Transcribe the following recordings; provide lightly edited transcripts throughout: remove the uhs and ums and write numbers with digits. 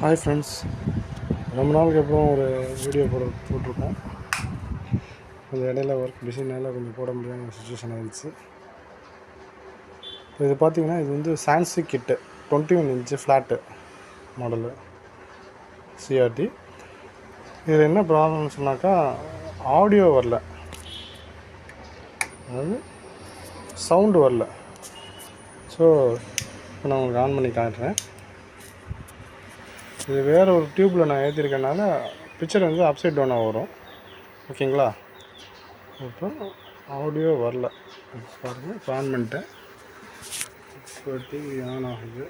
Hi friends, ரொம்ப நாளுக்கு அப்புறம் ஒரு வீடியோ போட்டிருக்கோம். கொஞ்சம் இடையில ஒர்க் பிஸினால கொஞ்சம் போட முடியாத ஒரு சுச்சுவேஷன் ஆகிடுச்சு. இது பார்த்திங்கன்னா, இது வந்து சான்சி கிட்டு 21 இன்ச்சு ஃப்ளாட்டு மாடலு சிஆர்டி. இதில் என்ன ப்ராப்ளம்னு சொன்னாக்கா, ஆடியோ வரல, அதாவது சவுண்டு வரல. ஸோ இப்போ நான் உங்களுக்கு ஆன் பண்ணி காட்டுறேன். இது வேறு ஒரு டியூப்பில் நான் ஏற்றிருக்கனால பிக்சர் வந்து அப்சைட் டவுனாக வரும். ஓகேங்களா? இப்போ ஆடியோ வரல. பாருங்கள், இப்போ ஆன் பண்ணிட்டேன். இப்போ டிவி ஆன் ஆகுது.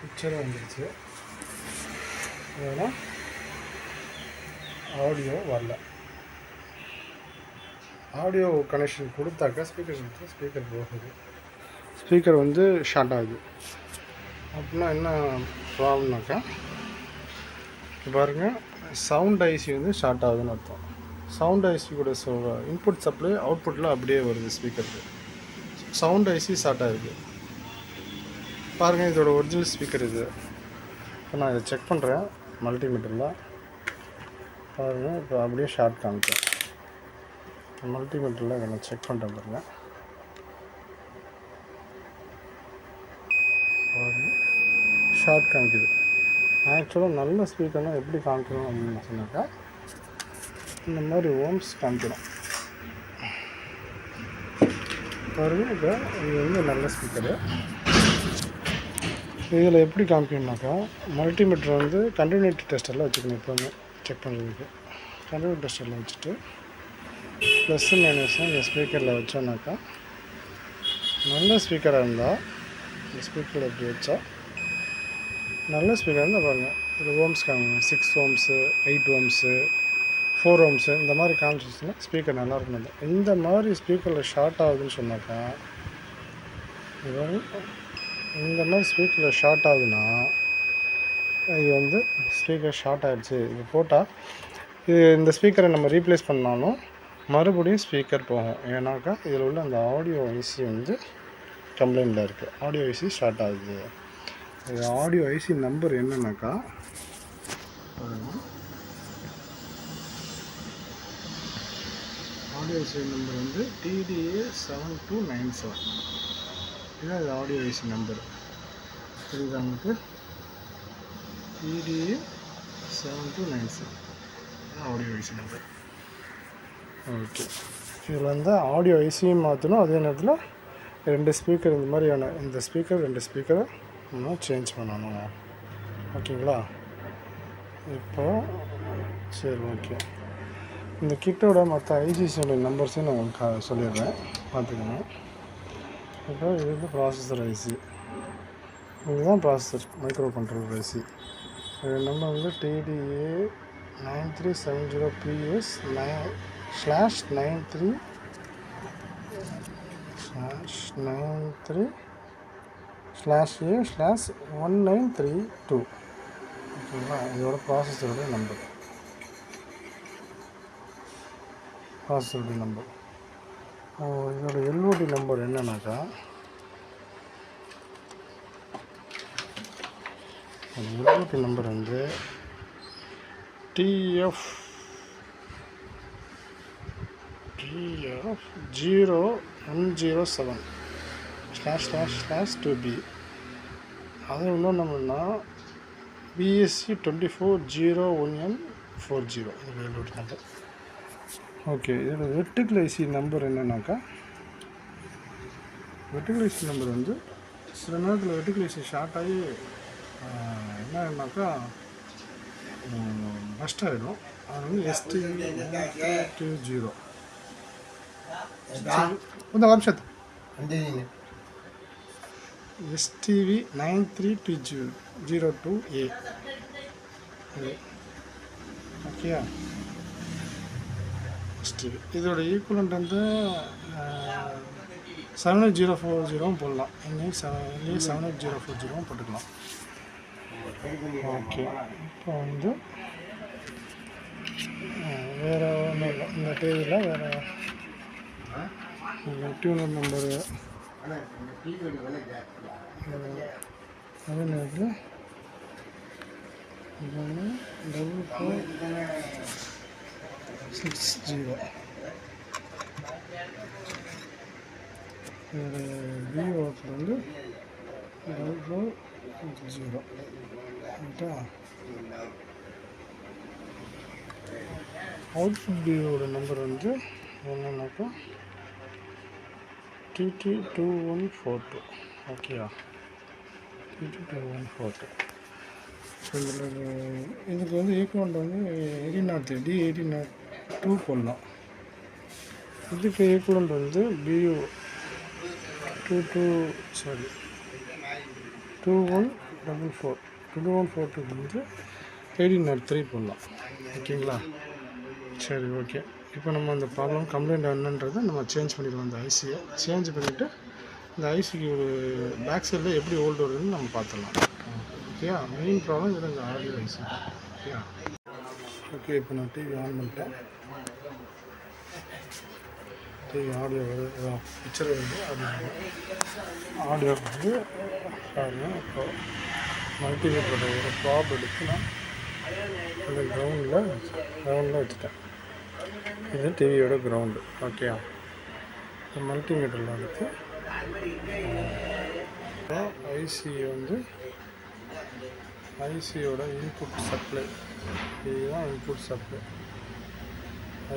பிக்சர் வந்துடுச்சு. அதனால் ஆடியோ வரல. ஆடியோ கனெக்ஷன் கொடுத்தாக்கா ஸ்பீக்கர் போகுது. ஸ்பீக்கர் வந்து ஷார்ட் ஆகுது. அப்படின்னா என்ன ப்ராப்ளம்னாக்கா, பாருங்கள், சவுண்ட் ஐசி வந்து ஷார்ட் ஆகுதுன்னு அர்த்தம். சவுண்ட் ஐசி கூட இன்புட் சப்ளை அவுட்புட்டில் அப்படியே வருது ஸ்பீக்கருக்கு. சவுண்ட் ஐசி ஷார்ட் ஆகுது. பாருங்கள், இதோட ஒரிஜினல் ஸ்பீக்கர் இது. இப்போ நான் இதை செக் பண்ணுறேன் மல்டிமீட்டரில். பாருங்கள், இப்போ அப்படியே ஷார்ட் காமிச்சேன். மல்டிமீட்டரில் இதை நான் செக் பண்ணுறேன். பாருங்கள், ஷார்ட் காமிக்குது. ஆக்சுவலாக நல்ல ஸ்பீக்கர்னால் எப்படி காமிக்கணும் அப்படின்னு சொன்னாக்கா, இந்த மாதிரி ஓம்ஸ் காமிக்கணும். பாருங்கள், இப்போ இது வந்து நல்ல ஸ்பீக்கரு. இதில் எப்படி காமிக்கணும்னாக்கா, மல்டிமீட்டர் வந்து கண்டினியூட்டி டெஸ்டரில் வச்சுக்கணும். எப்போவுமே செக் பண்ணுறதுக்கு கண்டினியூட்டி டெஸ்டரில் வச்சுட்டு ப்ளஸ்ஸு மைனஸும் இந்த ஸ்பீக்கரில் வச்சோன்னாக்கா, நல்ல ஸ்பீக்கராக இருந்தால் இந்த ஸ்பீக்கரில் எப்படி வச்சா நல்ல ஸ்பீக்கர் இருந்தால் பாருங்கள், இது ஓம்ஸ் காமிங்க. 6 ஓம்ஸு, 8 ஓம்ஸு, 4 ஓம்ஸு இந்த மாதிரி காமிச்சிச்சுன்னா ஸ்பீக்கர் நல்லாயிருக்கும். இல்லை இந்த மாதிரி ஸ்பீக்கரில் ஷார்ட் ஆகுதுன்னு சொன்னாக்கா, இந்த மாதிரி ஸ்பீக்கரில் ஷார்ட் ஆகுதுன்னா இது வந்து ஸ்பீக்கர் ஷார்ட் ஆகிடுச்சு. இது போட்டால் இந்த ஸ்பீக்கரை நம்ம ரீப்ளேஸ் பண்ணாலும் மறுபடியும் ஸ்பீக்கர் போகும். ஏன்னாக்கா இதில் உள்ள அந்த ஆடியோ ஐசி வந்து கம்ப்ளைண்ட்டில் இருக்குது. ஆடியோ ஐசி ஷார்ட் ஆகுது. இது ஆடியோ ஐசி நம்பர் என்னன்னாக்கா, ஆடியோ ஐசி நம்பர் வந்து TDA 7297. இதுதான் இது ஆடியோ ஐசி நம்பர். தெரியுதா உங்களுக்கு? TDA 7297 audio IC number. Okay, இதில் வந்து ஆடியோ ஐசியும் மாற்றணும். அதே நேரத்தில் 2 ஸ்பீக்கர் இந்த மாதிரியான இந்த ஸ்பீக்கர் 2 ஸ்பீக்கரை நம்ம சேஞ்ச் பண்ணணும். ஓகேங்களா? இப்போ சரி, ஓகே. இந்த கிட்டோட மற்ற ஐசிஸோட நம்பர்ஸையும் நான் உங்களுக்கு சொல்லிடுறேன், பார்த்துக்கோங்க. இப்போ இது வந்து ப்ராசஸர் ஐசி, இதுதான் ப்ராசஸர் மைக்ரோ கண்ட்ரோலர் ஐசி. இது நம்பர் வந்து TDA 9370PS /93/A/1932. ஓகேங்களா? இதோட ப்ராசஸருடைய நம்பர். இதோட LOD நம்பர் என்னன்னாக்கா, LOD நம்பர் வந்து TF 0107///2B. அது இன்னொரு நம்பர்னா BSC 2401N40. இது LOD நம்பர். ஓகே, இதோட வெர்டிகல் ஐசி நம்பர் என்னன்னாக்கா, வெர்டிகல் ஐசி நம்பர் வந்து சில நேரத்தில் வெர்டிகல் ஐசி ஷார்ட் ஆகி என்னன்னாக்கா பஸ்ட் ஆகிடும். அது வந்து STV 9320. STV 9320A. Okay, STV இதோட ஈக்குவலண்ட் வந்து 78040 போடலாம். இன்னைக்கு 78040 போட்டுக்கலாம். ஓகே, இப்போ வந்து வேறு ஒன்றும் இல்லை. இந்த டிவியில் வேறு டியூனர் நம்பரு அதே நேரத்தில் 4460 விவோத்தில் வந்து 4460 ரைட்டா. அவுட்புட் விவோட நம்பர் வந்து என்னன்னாக்கா TT2142. ஓகேயா, TT2142. இதில் இதுக்கு வந்து ஈக்குவல் வந்து 1803 1802 போடலாம். இதுக்கு ஈக்குவலண்ட் வந்து BU 2144 வந்து 1803 போடலாம். ஓகேங்களா, சரி ஓகே. இப்போ நம்ம அந்த ப்ராப்ளம் கம்ப்ளைண்ட் என்னன்றதை நம்ம சேஞ்ச் பண்ணிடுவோம். அந்த ஐசியை சேஞ்ச் பண்ணிவிட்டு இந்த ஐசிக்கு ஒரு பேக் சைடில் எப்படி ஓல்டு வருதுன்னு நம்ம பார்த்துடலாம். ஓகேயா, மெயின் ப்ராப்ளம் இதில் இந்த ஆடியோ ஐசி. ஓகேயா, ஓகே. இப்போ நான் டிவி ஆன் பண்ணிட்டேன். டிவி ஆடியோ வருது, பிக்சர் வருது. ஆடியோ வந்து பாருங்கள். இப்போ மல்டிமீட்டரோட ஒரு ப்ராப் எடுத்து நான் அந்த கிரவுண்டில் வச்சுட்டேன். இது டிவியோட கிரவுண்டு. ஓகேயா, இந்த மல்டிமீட்டரில் எடுத்து ஐசி வந்து ஐசியோட இன்புட் சப்ளை, இதுதான் இன்புட் சப்ளை.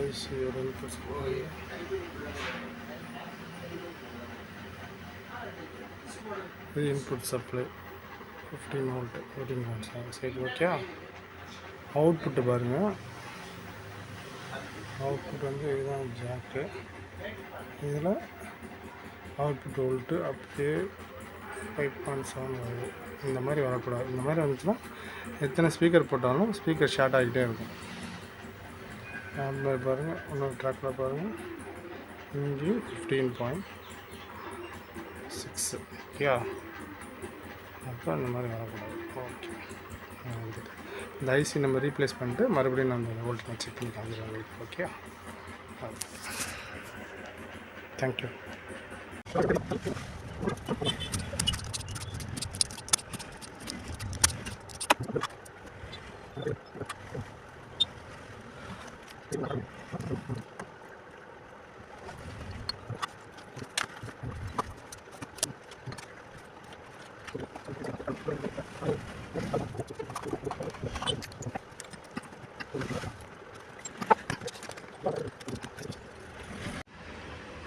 ஐசியோட இன்புட் சப்ளை இது இன்புட் சப்ளை 15 வோல்ட் 18 வோல்ட். சரி ஓகே. அவுட்புட்டு பாருங்கள். அவுட்புட் வந்து இதுதான் ஜாக்கு. இதில் அவுட்புட் வோல்ட்டு அப்படியே 5.7 வருது. இந்த மாதிரி வரக்கூடாது. இந்த மாதிரி வந்துச்சுன்னா எத்தனை ஸ்பீக்கர் போட்டாலும் ஸ்பீக்கர் ஷார்ட் ஆகிட்டே இருக்கும். அந்த மாதிரி பாருங்கள். இன்னொரு ட்ராக்கில் பாருங்கள். இங்கே 15.6. ஓகேயா, அப்போ அந்த மாதிரி வரக்கூடாது. ஓகே, வந்துட்டு இந்த ஐசி நம்ம ரீப்ளேஸ் பண்ணிட்டு மறுபடியும் நான் அந்த வோல்ட் நான் செக் பண்ணி காமிக்கிறேன். Okay, thank you.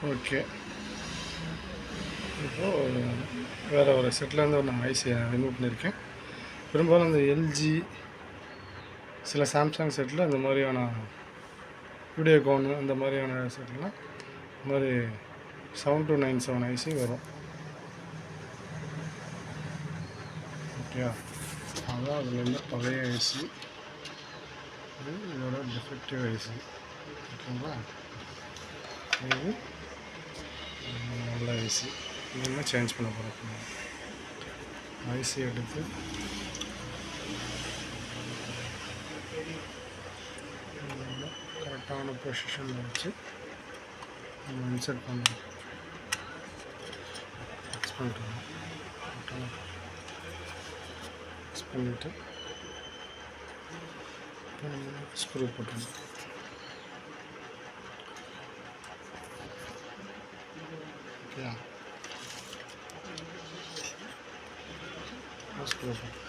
ஓகே, இப்போது வேறு ஒரு செட்லேருந்து நான் ஐசியை ரிமூவ் பண்ணியிருக்கேன். பெரும்பாலும் இந்த எல்ஜி, சில சாம்சங் செட்டில் இந்த மாதிரியான வீடியோகான் இந்த மாதிரியான செட்டில் இந்த மாதிரி 7297 ஐசி வரும். ஓகே, அதுதான் அதில் இருந்து பழைய ஐசி. இதோட டிஃபெக்டிவ் ஐசி. ஓகேங்களா, இது நல்ல ஐசி. இதெல்லாம் சேஞ்ச் பண்ண போகிறோம். ஐசி எடுத்து கரெக்டான பொசிஷனில் வச்சு நம்ம இன்சர்ட் பண்ணணும். ஃபிக்ஸ் பண்ணிட்டு ஃபிக்ஸ் பண்ணிவிட்டு ஸ்க்ரூ போட்டுருணும். ஓகே, ஸ்க்ரூ போட்டு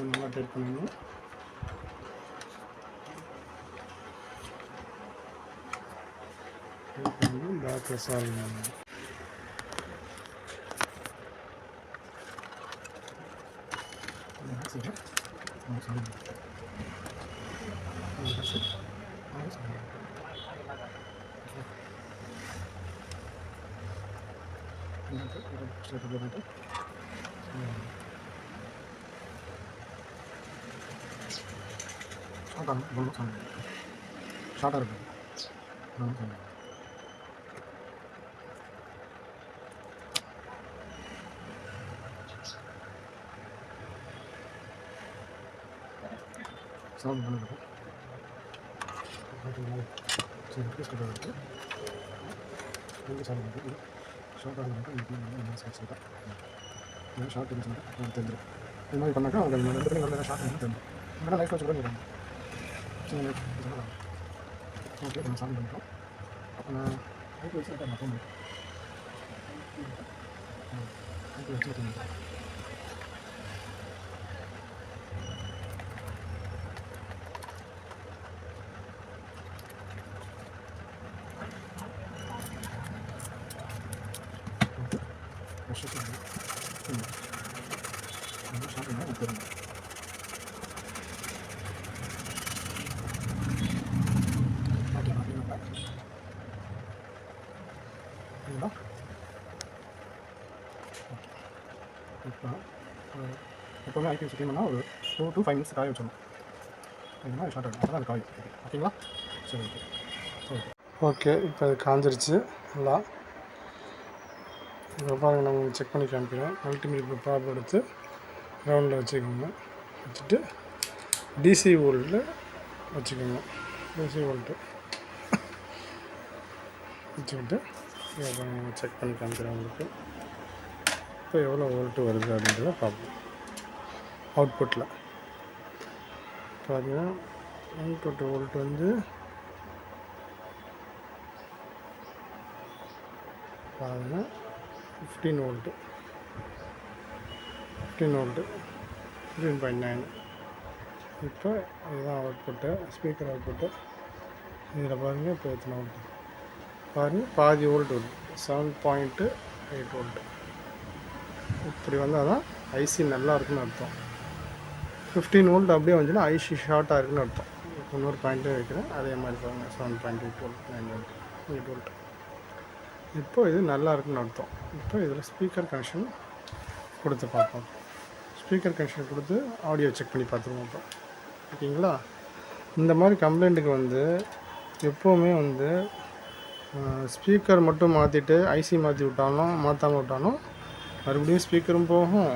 நல்லா டைட் பண்ணணும். பேக்கில் சால்வ் பண்ணணும். ஷார்ட்டாக இருக்கும். சவுண்ட் பண்ணிருக்கோம். சரி ப்ளீஸ் கட்ட இருக்குது. ஷார்ட் இருக்குது. ஷார்ட்டாக இருக்கும். ஷார்ட் தெரிஞ்சிடும். இது மாதிரி பண்ணாக்கா அவங்க ரெண்டு பேரும் நல்லா ஷார்ட் பண்ணி தெரியும். நல்லா லைஃப் வச்சு கூட நீங்கள் சரி ஓகே நம்ம சாமி பண்ணிட்டோம். அப்போ நான் லைஃப் வச்சு நான் பண்ண முடியும். லைஃப் வச்சு பண்ணிட்டோம். இப்போ எப்போவுமே ஐபி வச்சு க்ளீன் ஒரு 2 to 5 minutes காய வச்சிடணும். இல்லைன்னா ஷார்ட் ஆகிடும். அதான் அது காய். ஓகேங்களா? சரி ஓகே. ஓகே இப்போ அது காஞ்சிருச்சு நல்லா. இப்போ பாருங்க நம்ம செக் பண்ணி காமிக்கிறோம். மல்டிமீட்டர் ப்ராப் எடுத்து ரவுண்டில் வச்சுக்கோங்க. வச்சுட்டு டிசி வோல்ட்டில் வச்சுக்கோங்க. டிசி வோல்ட்டு வச்சுக்கிட்டு செக் பண்ணி காமிக்கிறேன் உங்களுக்கு. இப்போ எவ்வளோ வோல்ட்டு வருது அப்படின்றத பார்ப்போம். அவுட்புட்டில் பார்த்தீங்கன்னா அவுட்புட் வோல்ட் வந்து பாருங்க 15 வோல்ட்டு 15.9. இப்போ இதுதான் அவுட்புட்டு, ஸ்பீக்கர் அவுட்புட்டு. இதில் பாருங்கள் இப்போ எத்தனை வோல்ட்டு பாருங்கள், பாதி வோல்ட் வருது, 7.8 வோல்ட்டு. இப்படி வந்தால் தான் ஐசி நல்லா இருக்குன்னு அர்த்தம். 15 வோல்ட் அப்படியே வந்துச்சுன்னா ஐசி ஷார்ட்டாக இருக்குன்னு அர்த்தம். இன்னொரு பாயிண்ட்டே வைக்கிறேன். அதே மாதிரி பாருங்கள் 7.8 வோல்ட் 9 வோல்ட் 8 வோல்ட். இப்போ இது நல்லா இருக்குன்னு அர்த்தம். இப்போ இதில் ஸ்பீக்கர் கனெக்ஷன் கொடுத்து பார்ப்போம். ஸ்பீக்கர் கனெக்ஷன் கொடுத்து ஆடியோ செக் பண்ணி பார்த்துருவோம். இப்போ ஓகேங்களா? இந்த மாதிரி கம்ப்ளைண்ட்டுக்கு வந்து எப்போவுமே வந்து ஸ்பீக்கர் மட்டும் மாற்றிட்டு ஐசி மாற்றி விட்டாலும் மாற்றாமல் விட்டாலும் மறுபடியும் ஸ்பீக்கரும் போகும்.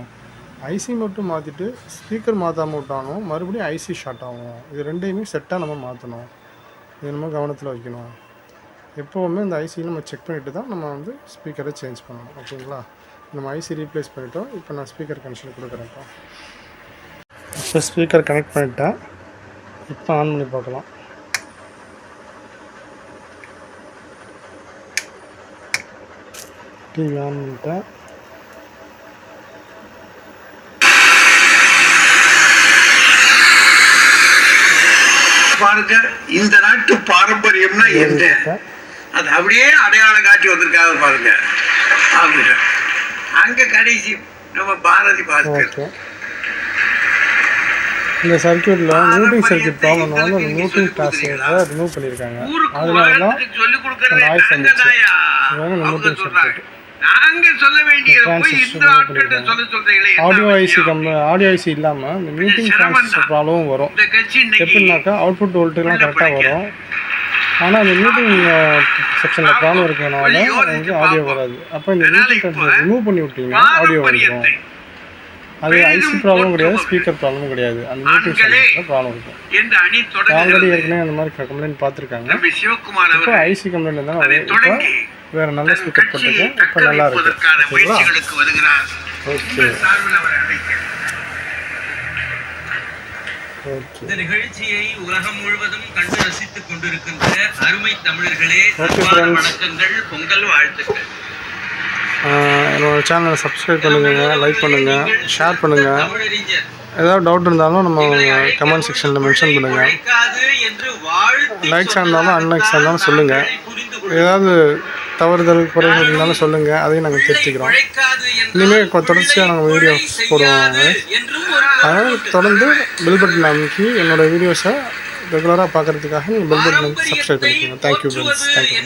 ஐசி மட்டும் மாற்றிட்டு ஸ்பீக்கர் மாற்றாமல் விட்டாலும் மறுபடியும் ஐசி ஷார்ட் ஆகும். இது ரெண்டையுமே செட்டாக நம்ம மாற்றணும். இது நம்ம கவனத்தில் வைக்கணும். எப்போவுமே இந்த ஐசி நம்ம செக் பண்ணிவிட்டு தான் நம்ம வந்து ஸ்பீக்கரை சேஞ்ச் பண்ணணும். ஓகேங்களா? நம்ம ஐசி ரீப்ளேஸ் பண்ணிட்டோம். இப்போ நான் ஸ்பீக்கர் கனெக்ஷன் கொடுக்குறேன்ப்பா. இப்போ ஸ்பீக்கர் கனெக்ட் பண்ணிட்டேன். இப்போ ஆன் பண்ணி பார்க்கலாம். டிவி ஆன் பண்ணிட்டேன். பாருங்க, இந்த நாட்டு பாரம்பரியம்னா என்ன, அது அப்படியே அடையாளம் காட்டி வந்திருக்காங்க பாருங்க. அங்க கடைசி நம்ம பாரதி பாஸ்கர் இந்த சர்க்கியூட்டில் மியூட்டிங் சர்க்கியூட் ப்ராப்ளம்னால அந்த மியூட்டிங் டாஸ்கை ரிமூவ் பண்ணியிருக்காங்க. அதனால தான் நாய்ஸ் வந்துச்சு. இதுதான் மியூட்டிங் சர்க்கியூட். ஆடியோ ஐசி இல்லாமல் இந்த மியூட்டிங் டிரான்சிஸ்டர் ப்ராப்ளமும் வரும். எப்படின்னாக்கா அவுட்புட் வோல்ட்டுலாம் கரெக்டாக வரும். ஆனால் அந்த மியூட்டிங் செக்ஷனில் ப்ராப்ளம் இருக்கிறதுனால வந்து ஆடியோ வராது. அப்போ இந்த மியூட்டிங் டிரான்சிஸ்டர் ரிமூவ் பண்ணி விட்டிங்கன்னா ஆடியோ வந்துடும். அது ஐசி ப்ராப்ளமும் கிடையாது, ஸ்பீக்கர் ப்ராப்ளமும் கிடையாது. அந்த மியூட்டிங் செக்ஷனில் ப்ராப்ளம் இருக்கும். ஆல்ரெடி ஏற்கனவே அந்த மாதிரி கம்ப்ளைண்ட் பார்த்துருக்காங்க. இப்போ ஐசி கம்ப்ளைண்ட் இருந்தாலும் இப்போ வேறு நல்ல ஸ்பீக்கர் போட்டிருக்கேன். இப்போ நல்லா இருக்கு. ஓகே இந்த நிகழ்ச்சியை உலகம் முழுவதும் கண்டு ரசித்துக் கொண்டிருக்கின்ற அருமை தமிழர்களே, வணக்கங்கள், பொங்கல் வாழ்த்துக்கள். என்னோடய சேனலை சப்ஸ்கிரைப் பண்ணுங்கள், லைக் பண்ணுங்கள், ஷேர் பண்ணுங்கள். ஏதாவது டவுட் இருந்தாலும் நம்ம கமெண்ட் செக்ஷனில் மென்ஷன் பண்ணுங்கள். லைக்ஸாக இருந்தாலும் அன்லைக்ஸாக இருந்தாலும் சொல்லுங்கள். ஏதாவது தவறுதல் குறைகள் இருந்தாலும் சொல்லுங்கள், அதையும் நாங்கள் திருத்திக்கிறோம். இனிமேல் தொடர்ச்சியாக நாங்கள் வீடியோஸ் போடுவோம். அதனால் தொடர்ந்து பெல் பட்டன் அமைக்கி என்னோடய வீடியோஸை ரெகுலராக பார்க்குறதுக்காக நீங்கள் பெல் பட்டன் சப்ஸ்கிரைப் பண்ணிக்கோங்க. Thank you friends. தேங்க்யூ.